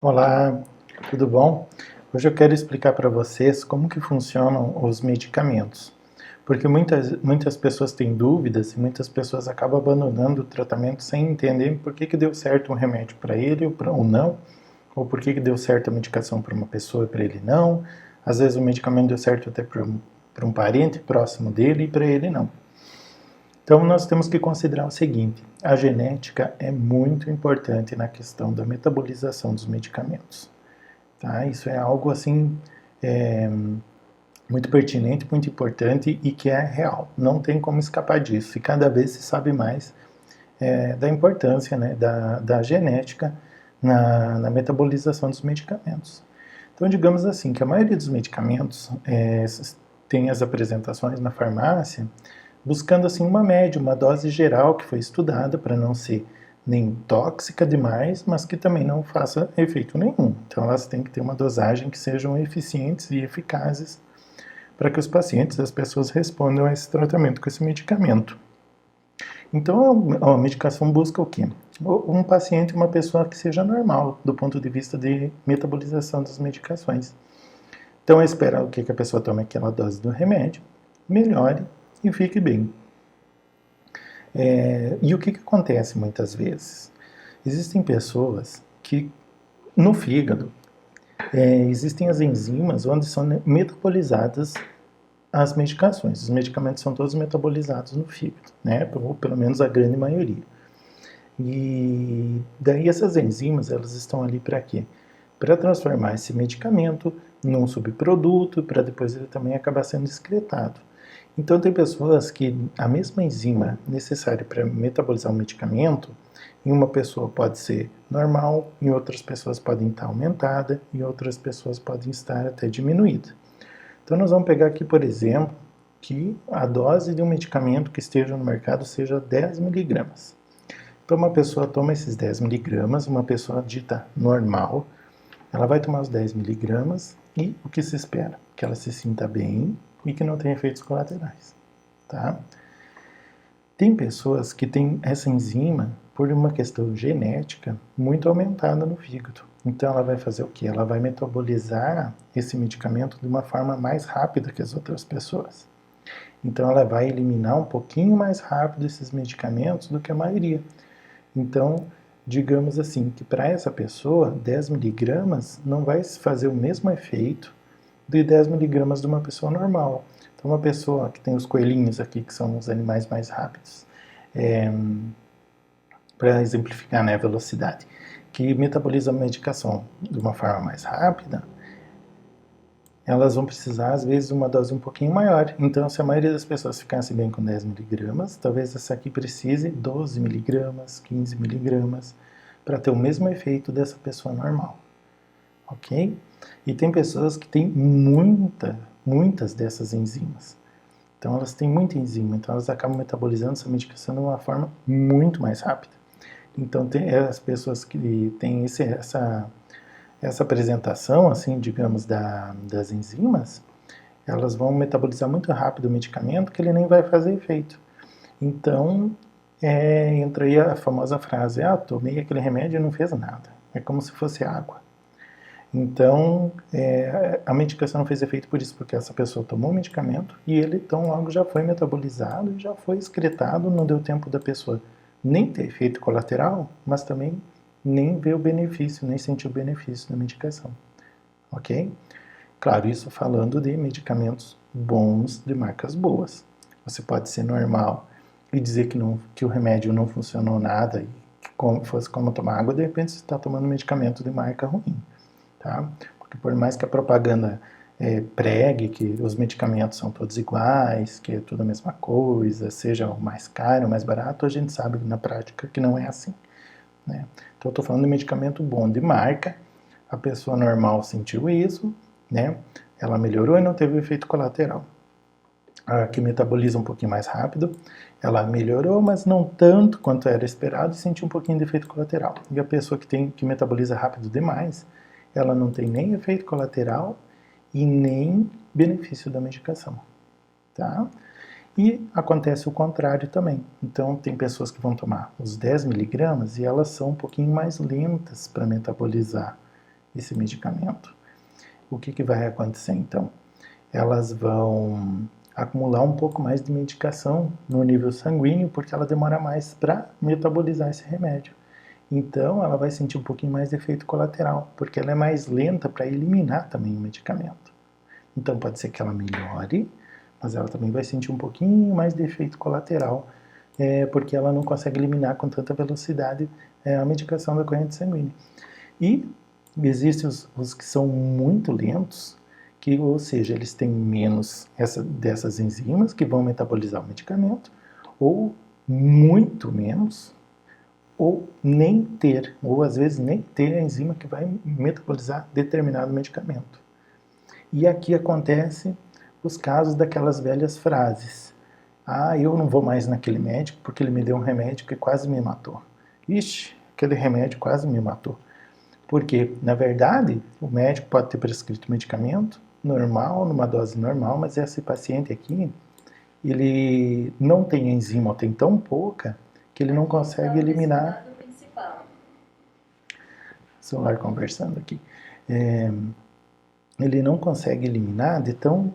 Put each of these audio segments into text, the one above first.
Olá, tudo bom? Hoje eu quero explicar para vocês como que funcionam os medicamentos, porque muitas pessoas têm dúvidas e muitas pessoas acabam abandonando o tratamento sem entender por que deu certo um remédio para ele ou não, ou por que deu certo a medicação para uma pessoa e para ele não. Às vezes o medicamento deu certo até para um parente próximo dele e para ele não. Então nós temos que considerar o seguinte: a genética é muito importante na questão da metabolização dos medicamentos. Tá? Isso é algo assim é, muito pertinente, muito importante e que é real. Não tem como escapar disso. E cada vez se sabe mais da importância, né, da genética na metabolização dos medicamentos. Então, digamos assim, que a maioria dos medicamentos tem as apresentações na farmácia buscando assim uma média, uma dose geral que foi estudada para não ser nem tóxica demais, mas que também não faça efeito nenhum. Então elas têm que ter uma dosagem que sejam eficientes e eficazes para que os pacientes, as pessoas respondam a esse tratamento com esse medicamento. Então a medicação busca o quê? Um paciente, uma pessoa que seja normal do ponto de vista de metabolização das medicações. Então espera o que a pessoa tome aquela dose do remédio, melhore e fique bem. E o que acontece muitas vezes? Existem pessoas que no fígado existem as enzimas onde são metabolizadas as medicações. Os medicamentos são todos metabolizados no fígado, né? Ou pelo menos a grande maioria. E daí essas enzimas, elas estão ali para quê? Para transformar esse medicamento num subproduto, para depois ele também acabar sendo excretado. Então tem pessoas que a mesma enzima necessária para metabolizar um medicamento, em uma pessoa pode ser normal, em outras pessoas podem estar aumentada, e outras pessoas podem estar até diminuída. Então nós vamos pegar aqui, por exemplo, que a dose de um medicamento que esteja no mercado seja 10 miligramas. Então uma pessoa toma esses 10 miligramas, uma pessoa dita normal, ela vai tomar os 10 miligramas e o que se espera? Que ela se sinta bem e que não tenha efeitos colaterais. Tá? Tem pessoas que têm essa enzima, por uma questão genética, muito aumentada no fígado. Então ela vai fazer o quê? Ela vai metabolizar esse medicamento de uma forma mais rápida que as outras pessoas. Então ela vai eliminar um pouquinho mais rápido esses medicamentos do que a maioria. Então, digamos assim, que para essa pessoa, 10 miligramas não vai fazer o mesmo efeito de 10 miligramas de uma pessoa normal. Então, uma pessoa que tem os coelhinhos aqui, que são os animais mais rápidos, para exemplificar, né, a velocidade, que metaboliza a medicação de uma forma mais rápida, elas vão precisar, às vezes, de uma dose um pouquinho maior. Então, se a maioria das pessoas ficasse bem com 10 miligramas, talvez essa aqui precise 12 miligramas, 15 miligramas, para ter o mesmo efeito dessa pessoa normal. Ok? E tem pessoas que têm muitas dessas enzimas. Então, elas têm muita enzima, então elas acabam metabolizando essa medicação de uma forma muito mais rápida. Então, tem as pessoas que têm essa apresentação, assim, digamos, das enzimas, elas vão metabolizar muito rápido o medicamento que ele nem vai fazer efeito. Então, entra aí a famosa frase: tomei aquele remédio e não fez nada. É como se fosse água. Então, a medicação não fez efeito por isso, porque essa pessoa tomou o medicamento e ele tão logo já foi metabolizado, já foi excretado, não deu tempo da pessoa nem ter efeito colateral, mas também nem ver o benefício, nem sentir o benefício da medicação. Ok? Claro, isso falando de medicamentos bons, de marcas boas. Você pode ser normal e dizer que o remédio não funcionou nada, e que fosse como tomar água, de repente você está tomando medicamento de marca ruim. Tá? Porque por mais que a propaganda pregue que os medicamentos são todos iguais, que é tudo a mesma coisa, seja o mais caro, o mais barato, a gente sabe na prática que não é assim. Né? Então eu estou falando de medicamento bom de marca, a pessoa normal sentiu isso, né? Ela melhorou e não teve efeito colateral. A que metaboliza um pouquinho mais rápido, ela melhorou, mas não tanto quanto era esperado e sentiu um pouquinho de efeito colateral. E a pessoa que metaboliza rápido demais, ela não tem nem efeito colateral e nem benefício da medicação. Tá? E acontece o contrário também. Então, tem pessoas que vão tomar os 10 miligramas e elas são um pouquinho mais lentas para metabolizar esse medicamento, o que vai acontecer então? Elas vão acumular um pouco mais de medicação no nível sanguíneo, porque ela demora mais para metabolizar esse remédio. Então, ela vai sentir um pouquinho mais de efeito colateral, porque ela é mais lenta para eliminar também o medicamento. Então, pode ser que ela melhore, mas ela também vai sentir um pouquinho mais de efeito colateral, porque ela não consegue eliminar com tanta velocidade a medicação da corrente sanguínea. E existem os que são muito lentos, ou seja, eles têm menos dessas enzimas que vão metabolizar o medicamento, ou muito menos, ou nem ter, ou às vezes nem ter a enzima que vai metabolizar determinado medicamento. E aqui acontece os casos daquelas velhas frases. Ah, eu não vou mais naquele médico porque ele me deu um remédio que quase me matou. Ixi, aquele remédio quase me matou. Porque, na verdade, o médico pode ter prescrito medicamento normal, numa dose normal, mas esse paciente aqui, ele não tem enzima, ou tem tão pouca, que ele não consegue eliminar. Celular conversando aqui. Ele não consegue eliminar de tão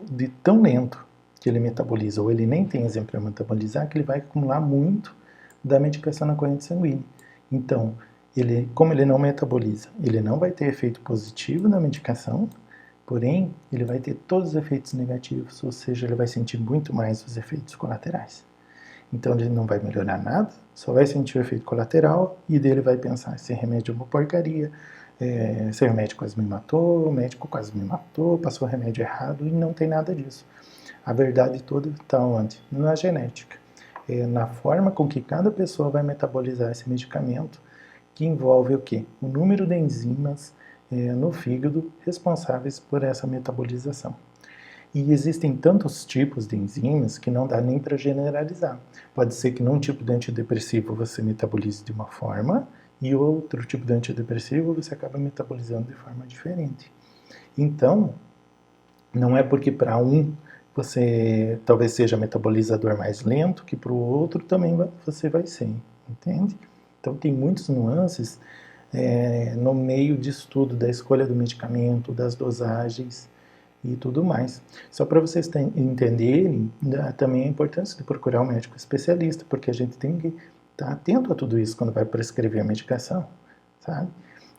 lento que ele metaboliza, ou ele nem tem enzima para metabolizar, que ele vai acumular muito da medicação na corrente sanguínea. Então, como ele não metaboliza, ele não vai ter efeito positivo na medicação, porém, ele vai ter todos os efeitos negativos, ou seja, ele vai sentir muito mais os efeitos colaterais. Então, ele não vai melhorar nada, só vai sentir o efeito colateral, e dele vai pensar, esse remédio é uma porcaria, esse remédio quase me matou, o médico quase me matou, passou o remédio errado, e não tem nada disso. A verdade toda está onde? Na genética. Na forma com que cada pessoa vai metabolizar esse medicamento, que envolve o quê? O número de enzimas no fígado responsáveis por essa metabolização. E existem tantos tipos de enzimas que não dá nem para generalizar. Pode ser que num tipo de antidepressivo você metabolize de uma forma e outro tipo de antidepressivo você acaba metabolizando de forma diferente. Então, não é porque para um você talvez seja metabolizador mais lento que para o outro também você vai ser, entende? Então tem muitas nuances no meio de estudo da escolha do medicamento, das dosagens e tudo mais. Só para vocês entenderem também a importância de procurar um médico especialista, porque a gente tem que estar atento a tudo isso quando vai prescrever a medicação, sabe?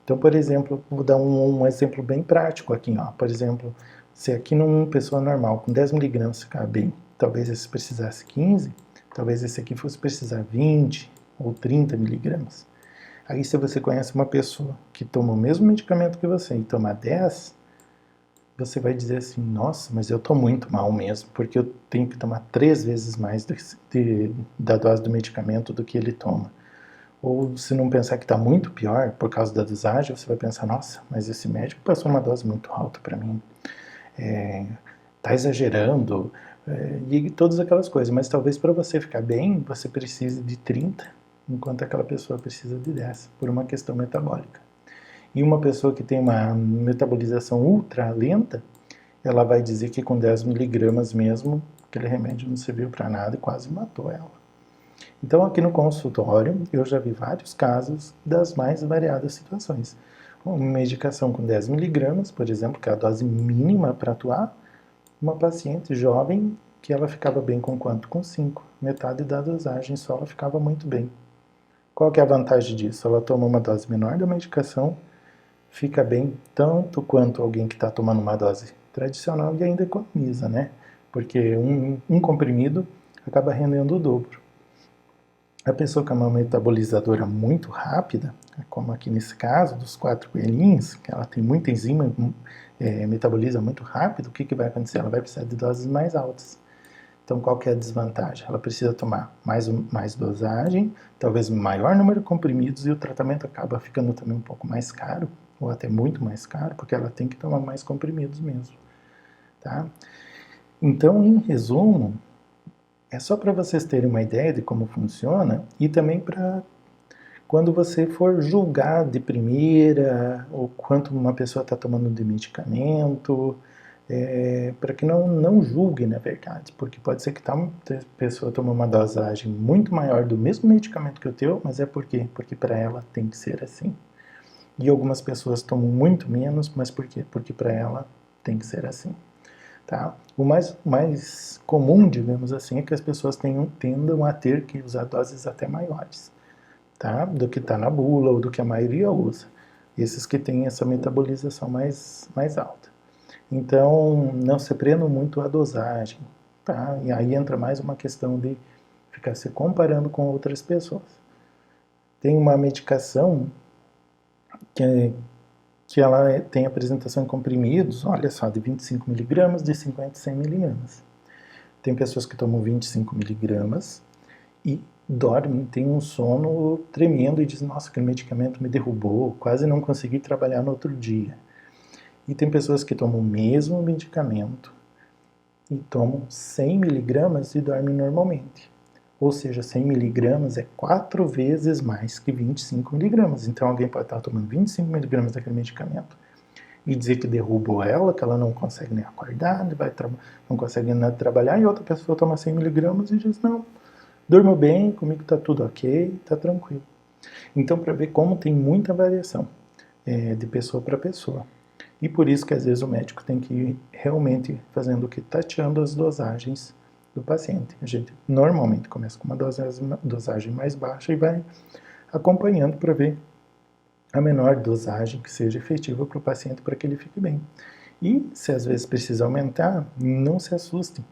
Então, por exemplo, vou dar um exemplo bem prático aqui, ó. Por exemplo, se aqui numa pessoa normal com 10 miligramas ficar bem, talvez esse precisasse 15, talvez esse aqui fosse precisar 20 ou 30 miligramas. Aí se você conhece uma pessoa que toma o mesmo medicamento que você e toma 10, você vai dizer assim, nossa, mas eu estou muito mal mesmo, porque eu tenho que tomar 3 vezes mais da dose do medicamento do que ele toma. Ou se não pensar que está muito pior por causa da dosagem, você vai pensar, nossa, mas esse médico passou uma dose muito alta para mim. Está exagerando, e todas aquelas coisas. Mas talvez para você ficar bem, você precise de 30, enquanto aquela pessoa precisa de 10, por uma questão metabólica. E uma pessoa que tem uma metabolização ultra lenta, ela vai dizer que com 10 miligramas mesmo, aquele remédio não serviu para nada e quase matou ela. Então aqui no consultório eu já vi vários casos das mais variadas situações. Uma medicação com 10 miligramas, por exemplo, que é a dose mínima para atuar, uma paciente jovem que ela ficava bem com quanto? Com 5. Metade da dosagem só ela ficava muito bem. Qual que é a vantagem disso? Ela toma uma dose menor da medicação, fica bem tanto quanto alguém que está tomando uma dose tradicional e ainda economiza, né? Porque um comprimido acaba rendendo o dobro. A pessoa com uma metabolizadora muito rápida, como aqui nesse caso dos 4 coelhinhos, que ela tem muita enzima, metaboliza muito rápido, o que vai acontecer? Ela vai precisar de doses mais altas. Então, qual que é a desvantagem? Ela precisa tomar mais dosagem, talvez maior número de comprimidos, e o tratamento acaba ficando também um pouco mais caro, ou até muito mais caro, porque ela tem que tomar mais comprimidos mesmo. Tá? Então, em resumo, é só para vocês terem uma ideia de como funciona e também para quando você for julgar de primeira ou quanto uma pessoa está tomando de medicamento, para que não julgue, na verdade, porque pode ser que a pessoa tome uma dosagem muito maior do mesmo medicamento que o teu, mas é por quê? Porque para ela tem que ser assim. e algumas pessoas tomam muito menos, mas por quê? Porque para ela tem que ser assim. Tá? O mais comum, digamos assim, é que as pessoas tendam a ter que usar doses até maiores, tá? Do que está na bula ou do que a maioria usa. Esses que têm essa metabolização mais alta. Então, não se prendam muito à dosagem, tá? E aí entra mais uma questão de ficar se comparando com outras pessoas. Tem uma medicação que ela tem apresentação em comprimidos, olha só, de 25 miligramas, de 50 e 100 miligramas. Tem pessoas que tomam 25 miligramas e dormem, tem um sono tremendo e dizem, nossa, aquele medicamento me derrubou, quase não consegui trabalhar no outro dia. E tem pessoas que tomam o mesmo medicamento e tomam 100 miligramas e dormem normalmente. Ou seja, 100 miligramas é 4 vezes mais que 25 miligramas. Então alguém pode estar tomando 25 miligramas daquele medicamento e dizer que derrubou ela, que ela não consegue nem acordar, não consegue nem trabalhar, e outra pessoa toma 100 miligramas e diz, não, durmo bem, comigo está tudo ok, está tranquilo. Então, para ver como tem muita variação de pessoa para pessoa. E por isso que às vezes o médico tem que ir realmente fazendo o que? Tateando as dosagens do paciente. A gente normalmente começa com uma dosagem mais baixa e vai acompanhando para ver a menor dosagem que seja efetiva para o paciente para que ele fique bem. E se às vezes precisa aumentar, não se assustem,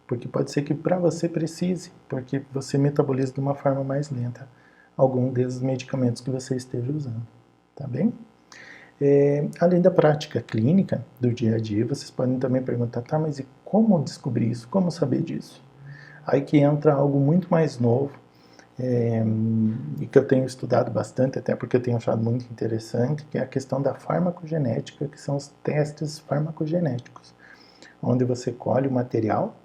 porque pode ser que para você precise, porque você metaboliza de uma forma mais lenta algum desses medicamentos que você esteja usando, tá bem? Além da prática clínica do dia a dia, vocês podem também perguntar, tá, mas e como descobrir isso? Como saber disso? Aí que entra algo muito mais novo, e que eu tenho estudado bastante, até porque eu tenho achado muito interessante, que é a questão da farmacogenética, que são os testes farmacogenéticos, onde você colhe o material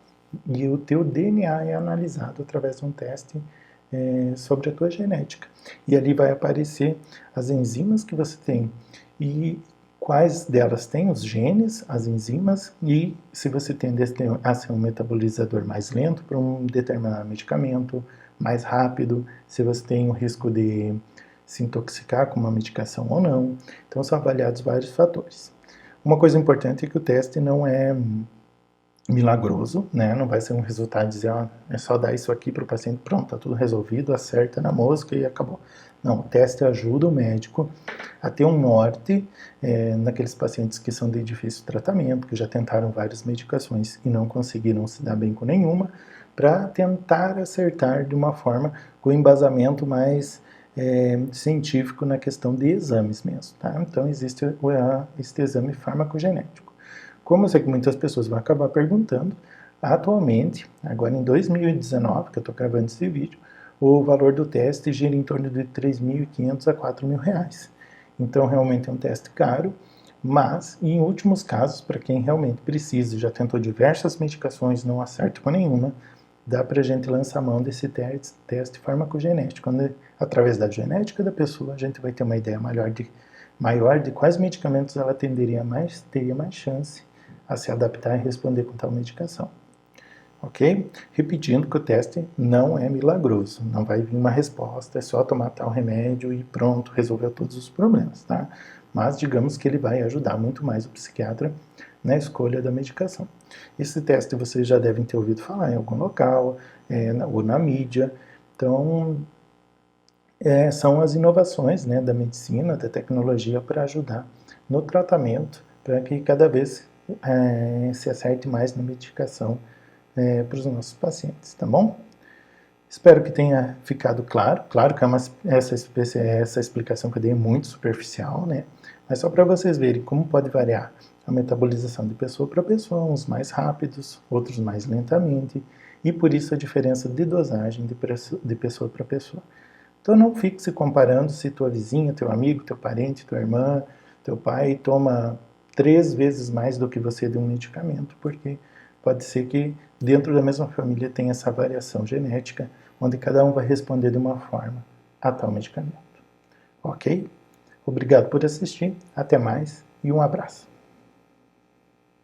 e o teu DNA é analisado através de um teste sobre a tua genética. E ali vai aparecer as enzimas que você tem e quais delas têm os genes, as enzimas, e se você tende a ser um metabolizador mais lento para um determinado medicamento, mais rápido, se você tem o risco de se intoxicar com uma medicação ou não. Então são avaliados vários fatores. Uma coisa importante é que o teste não é milagroso, né? Não vai ser um resultado de dizer, é só dar isso aqui para o paciente, pronto, tá tudo resolvido, acerta na mosca e acabou. Não, o teste ajuda o médico a ter um norte naqueles pacientes que são de difícil tratamento, que já tentaram várias medicações e não conseguiram se dar bem com nenhuma, para tentar acertar de uma forma com embasamento mais científico na questão de exames mesmo, tá? Então existe este exame farmacogenético. Como eu sei que muitas pessoas vão acabar perguntando, atualmente, agora em 2019, que eu estou gravando esse vídeo, o valor do teste gira em torno de R$ 3.500 a R$ 4.000. Então, realmente é um teste caro, mas, em últimos casos, para quem realmente precisa e já tentou diversas medicações, não acerta com nenhuma, dá para a gente lançar mão desse teste farmacogenético, onde, através da genética da pessoa, a gente vai ter uma ideia maior de quais medicamentos ela teria mais chance a se adaptar e responder com tal medicação. Ok? Repetindo que o teste não é milagroso, não vai vir uma resposta, é só tomar tal remédio e pronto, resolveu todos os problemas, tá? Mas digamos que ele vai ajudar muito mais o psiquiatra na escolha da medicação. Esse teste vocês já devem ter ouvido falar em algum local, ou na mídia, então são as inovações, né, da medicina, da tecnologia para ajudar no tratamento, para que cada vez se acerte mais na medicação para os nossos pacientes, tá bom? Espero que tenha ficado claro. Claro que essa explicação que eu dei é muito superficial, né? Mas só para vocês verem como pode variar a metabolização de pessoa para pessoa, uns mais rápidos, outros mais lentamente, e por isso a diferença de dosagem de pessoa para pessoa. Então não fique se comparando se tua vizinha, teu amigo, teu parente, tua irmã, teu pai toma 3 vezes mais do que você de um medicamento, porque pode ser que dentro da mesma família tenha essa variação genética, onde cada um vai responder de uma forma a tal medicamento. Ok? Obrigado por assistir, até mais e um abraço.